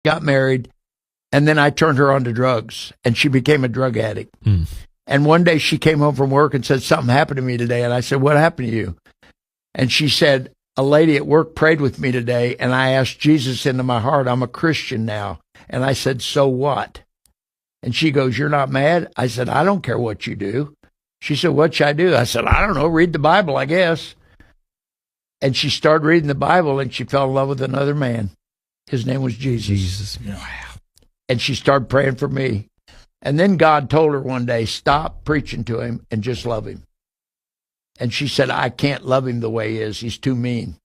got married, and then I turned her on to drugs, and she became a drug addict. And one day she came home from work and said, something happened to me today. And I said, what happened to you? And she said, a lady at work prayed with me today, and I asked Jesus into my heart. I'm a Christian now. And I said, so what? And she goes, you're not mad? I said, I don't care what you do. She said, what should I do? I said, I don't know, read the Bible, I guess. And she started reading the Bible, and she fell in love with another man. His name was Jesus. Wow. And she started praying for me. And then God told her one day, stop preaching to him and just love him. And she said, I can't love him the way he is. He's too mean.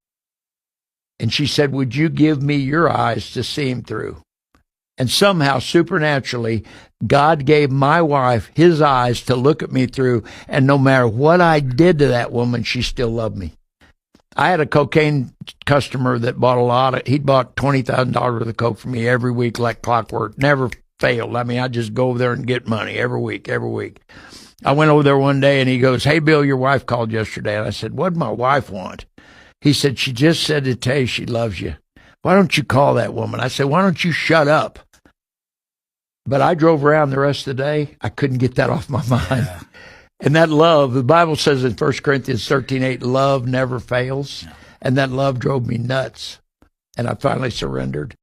And she said, would you give me your eyes to see him through? And somehow, supernaturally, God gave my wife his eyes to look at me through. And no matter what I did to that woman, she still loved me. I had a cocaine customer that bought a lot. He'd bought $20,000 worth of coke for me every week like clockwork. Never failed. I mean, I'd just go over there and get money every week. I went over there one day, and he goes, hey, Bill, your wife called yesterday. And I said, what'd my wife want? He said, she just said to tell you she loves you. Why don't you call that woman? I said, why don't you shut up? But I drove around the rest of the day. I couldn't get that off my mind. Yeah. And that love, the Bible says in 1 Corinthians 13:8, love never fails. And that love drove me nuts. And I finally surrendered.